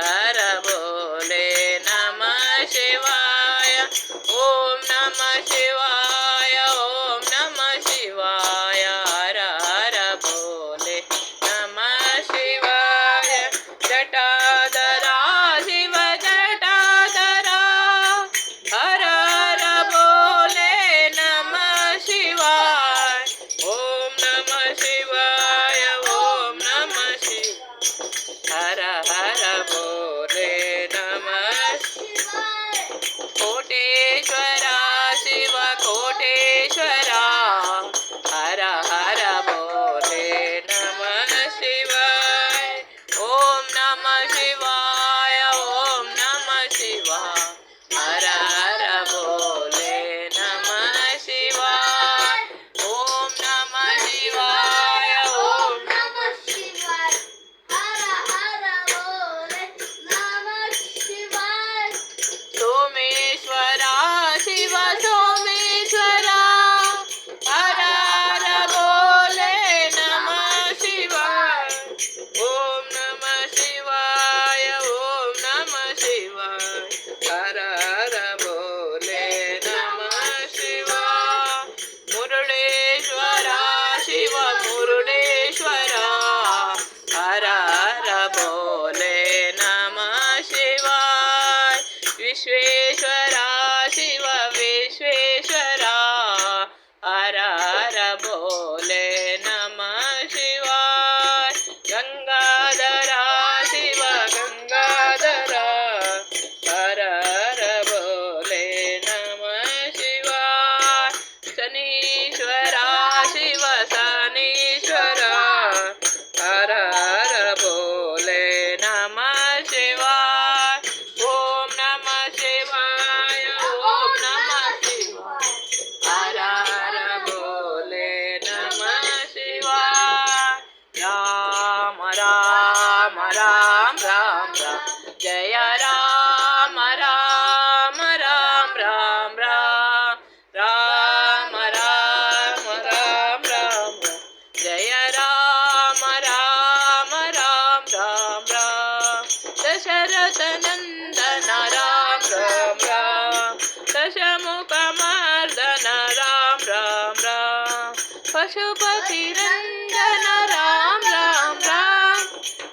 हर बोले नमः शिवाय। ओम नमः शिवाय, ओम नमः शिवाय, हर हर बोले नमः शिवाय। जटाधरा शिव जटाधरा, हर हर बोले नमः शिवाय। ओम नमः शिवाय, ओम नमः शिवाय, हर हर बोले नमः शिवाय। कोटेश्वरा शिव कोटेश्वरा, हर हर बोले नमः शिवाय। ओम नमः शिवाय, ओम नमः शिवाय, हर हर बोले नमः शिवाय। ओम नमः शिवाय, ओम नमः शिवाय, हर हर बोले नमः शिवाय। सोमेश्वरा शिव सोमेश्वरा, हर हर बोले नमः शिवाय। ओम नमः शिवाय, ओम नमः शिवाय, हर हर बोले नमः शिवाय। मुरुडेश्वरा शिव मुरुडेश्वरा, हर हर बोले नमः शिवाय। विश्वेश्वरा शिव विश्वेश्वरा, हर हर बोले नमः शिवाय। गंगाधरा शिव गंगाधरा, हर हर बोले नमः शिवाय। शनीश्वरा शिव शनीश्वरा, हर हर बोले नमः शिवाय। ओम नमः शिवाय, ओम नमः शिवाय, हर हर बोले नमः शिवाय। राम राम राम राम राम, जय राम राम राम राम राम, राम राम राम राम, जय राम राम राम राम राम। दशरथ नंदन राम राम राम, दशमुख मर्दन राम राम राम, पशुपति नंदन राम राम राम,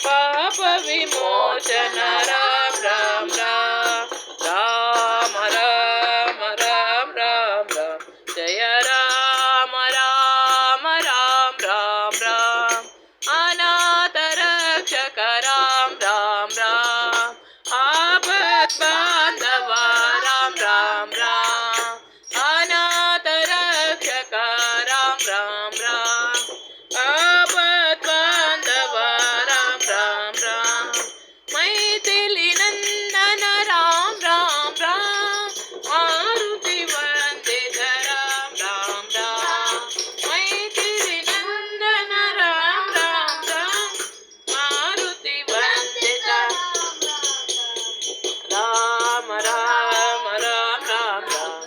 पाप विमोचन राम राम राम, राम राम राम राम राम, जय राम राम राम राम राम। अनाथ रक्षक राम राम राम, आपद बांधव राम राम राम, अनाथ रक्षक राम राम राम, आपद बांधव राम राम राम। मैथिली नंदन राम राम राम, मारुति वंदित राम राम राम, मैथिली नंदन राम राम राम, मारुति वंदित राम राम राम राम राम,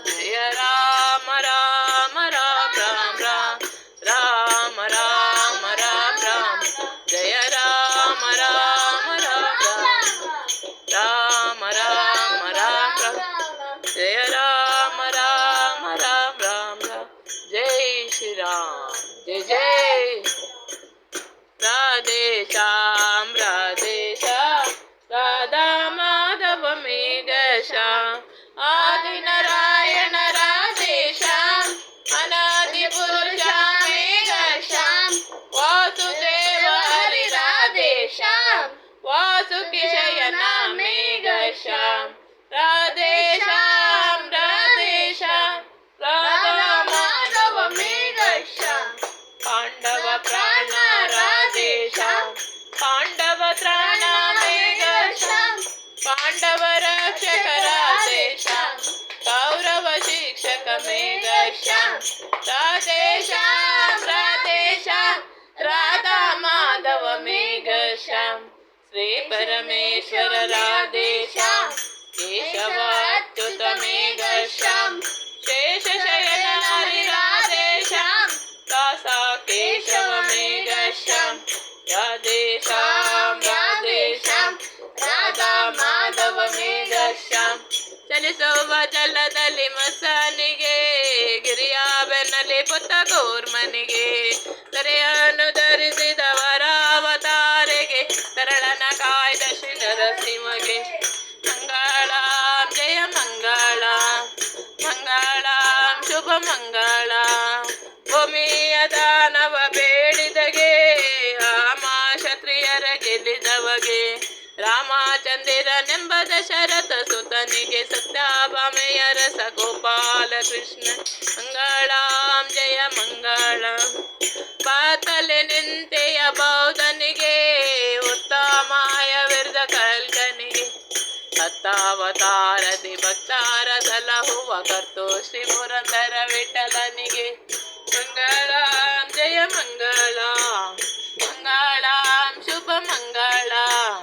जय राम राम राम राम राम, राम राम राम राम, जय राम राम राम राम, राम राम राम राम, जय राम राम राम राम राम। जय श्री राम, जय जय। राधे श्याम राधा माधव मेघ श्याम, आदि नारायण राधे श्याम, अनादि पुरुष मेघ श्याम, वासुदेव हरि राधे श्याम, वासुकी शयन मेघ श्याम, राधे श्याम राधा माधव मेघ श्याम, पांडव प्राण राधे श्याम, पांडव त्राण मेघ श्याम, पांडव रक्षक राधे श्याम, कौरव शिक्षक मेघ श्याम, राधे श्याम राधा माधव मेघ श्याम, श्री परमेश्वर राधे श्याम, केशव अच्युत मेघ श्याम, शेष शयन हरि राधे श्याम, दासा केशव मेघ श्याम, राधे श्याम राधा ಚಲಿಸುವ ಜಲದಲ್ಲಿ ಮಸಾನಿಗೆ ಗಿರಿಯ ಬೆನ್ನಲಿ ಪುತ್ತ ಕೂರ್ಮನಿಗೆ ತೆರೆಯನ್ನು ಧರಿಸಿದವರ ಅವತಾರೆಗೆ ತರಳನ ಕಾಯ್ದ ಶ್ರೀ ನರಸಿಂಹಗೆ ಮಂಗಳಾಂ ಜಯ ಮಂಗಳಾಂ ಮಂಗಳಾಂ ಶುಭ ಮಂಗಳಾಂ ಭೂಮಿಯ ದಾನವ ಬೇಡಿದಗೆ ರಾಮ ಕ್ಷತ್ರಿಯರ ಗೆಲ್ಲಿದವಗೆ ರಾಮಚಂದಿರನೆಂಬ ದಶರಥ ಸುತನಿಗೆ ಸತ್ಯಭಾಮೆಯ ರಸ ಗೋಪಾಲ ಕೃಷ್ಣ ಮಂಗಳಾಂ ಜಯ ಮಂಗಳಾಂ ಪಾತಲೆ ನಿಂತೆಯ ಬೌದ್ಧನಿಗೆ ಉತ್ತಮಾಯ ವಿರುದ್ಧ ಕಲ್ಕನಿಗೆ ಹತ್ತಾವತಾರದಿ ಭಕ್ತಾರ ಸಲಹುವ ಕರ್ತೋ ಶ್ರೀ ಪುರಂದರ ವಿಠಲನಿಗೆ ಮಂಗಳಾಂ ಜಯ ಮಂಗಳಾಂ ಮಂಗಳಾಂ ಶುಭ ಮಂಗಳಾಂ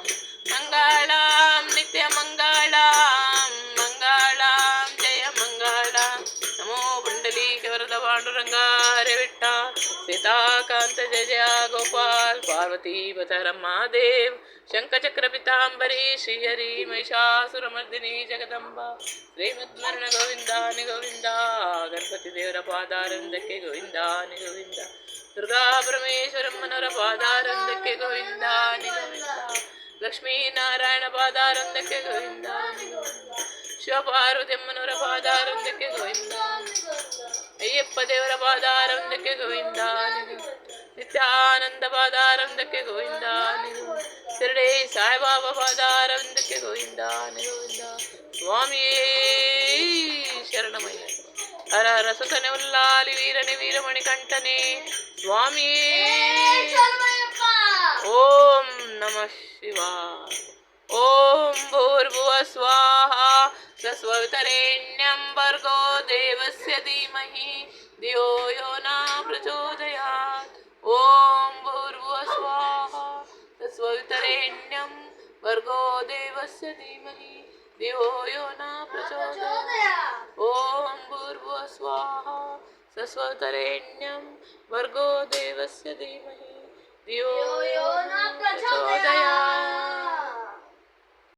ಮಂಗಳಾಂ ನಿತ್ಯ ಮಂಗಳಾಂ ಮಂಗಳಾಂ ಜಯ ಮಂಗಳಾಂ ನಮೋ ಪುಂಡಲೀಕ ವರದ ಪಾಂಡುರಂಗ ಹರೇ ವಿಠ್ಠಲ ಸೀತಾಕಾಂತ ಜಯ ಜಯ ಗೋಪಾಲ್ ಪಾರ್ವತಿ ಪಥ ರಮಾದೇವ್ ಶಂಖಚಕ್ರ ಪಿತಾಂಬರಿ ಶ್ರೀಹರಿ ಮಹಿಷಾಸುರಮರ್ದಿನಿ ಜಗದಂಬಾ ಶ್ರೀಮದ್ಮರಣ ಗೋವಿಂದಾನಿ ಗೋವಿಂದ ಗಣಪತಿ ದೇವರ ಪಾದಾರಂದಕ್ಕೆ ಗೋವಿಂದಾನಿ ಗೋವಿಂದ ದುರ್ಗಾ ಪರಮೇಶ್ವರಮ್ಮನವರ ಪಾದಾರಂದಕ್ಕೆ ಗೋವಿಂದಾನಿ ಗೋವಿಂದ ಲಕ್ಷ್ಮೀನಾರಾಯಣ ಪಾದಾರಂದಕ್ಕೆ ಗೋವಿಂದಾನಿ ಗೋವಿಂದ ಶಿವಪಾರ್ವತಿಯಮ್ಮನವರ ಪಾದಾರಂದಕ್ಕೆ ಗೋವಿಂದಾನಿ ಅಯ್ಯಪ್ಪ ದೇವರ ಪಾದಾರಂದಕ್ಕೆ ಗೋವಿಂದಾನಿ ನಿತ್ಯಾನಂದ ಪಾದಾರಂದಕ್ಕೆ ಗೋವಿಂದಾನಿ ಶಿರಡಿ ಸಾಯಿಬಾಬಾ ಪಾದಾರಂದಕ್ಕೆ ಗೋವಿಂದಾನಿ ಗೋವಿಂದ ಸ್ವಾಮಿಯೇ ಶರಣಮಯ್ಯ ಹರ ಹರ ಸುತನೆ ಉಲ್ಲಾಲಿ ವೀರನೆ ವೀರಮಣಿ ಕಂಠನೆ ಸ್ವಾಮಿಯೇ ಓಂ ನಮಃ ಶಿವಾಯ ಓಂ ಭೂರ್ಭುವ ಸ್ವಾಹ ಸಸ್ವವಿತರೆಣ್ಯಂ ಭರ್ಗೋ ದೇವಸ್ಯ ಧೀಮಹಿ ಧಿಯೋ ಯೋ ನ ಪ್ರಚೋದಯಾತ್ ಓಂ ಭೂರ್ಭುವ ಸ್ವಾಹ ಸಸ್ವವಿತರೆಣ್ಯಂ ಭರ್ಗೋ ದೇವಸ್ಯ ಧೀಮಹಿ ಧಿಯೋ ಯೋ ನ ಪ್ರಚೋದಯಾತ್ ಓಂ ಭೂರ್ಭುವ ಸ್ವಾಹ ಸಸ್ವವಿತರೆಣ್ಯಂ ಭರ್ಗೋ ದೇವಸ್ಯ ಧೀಮಹಿ ಧಿಯೋ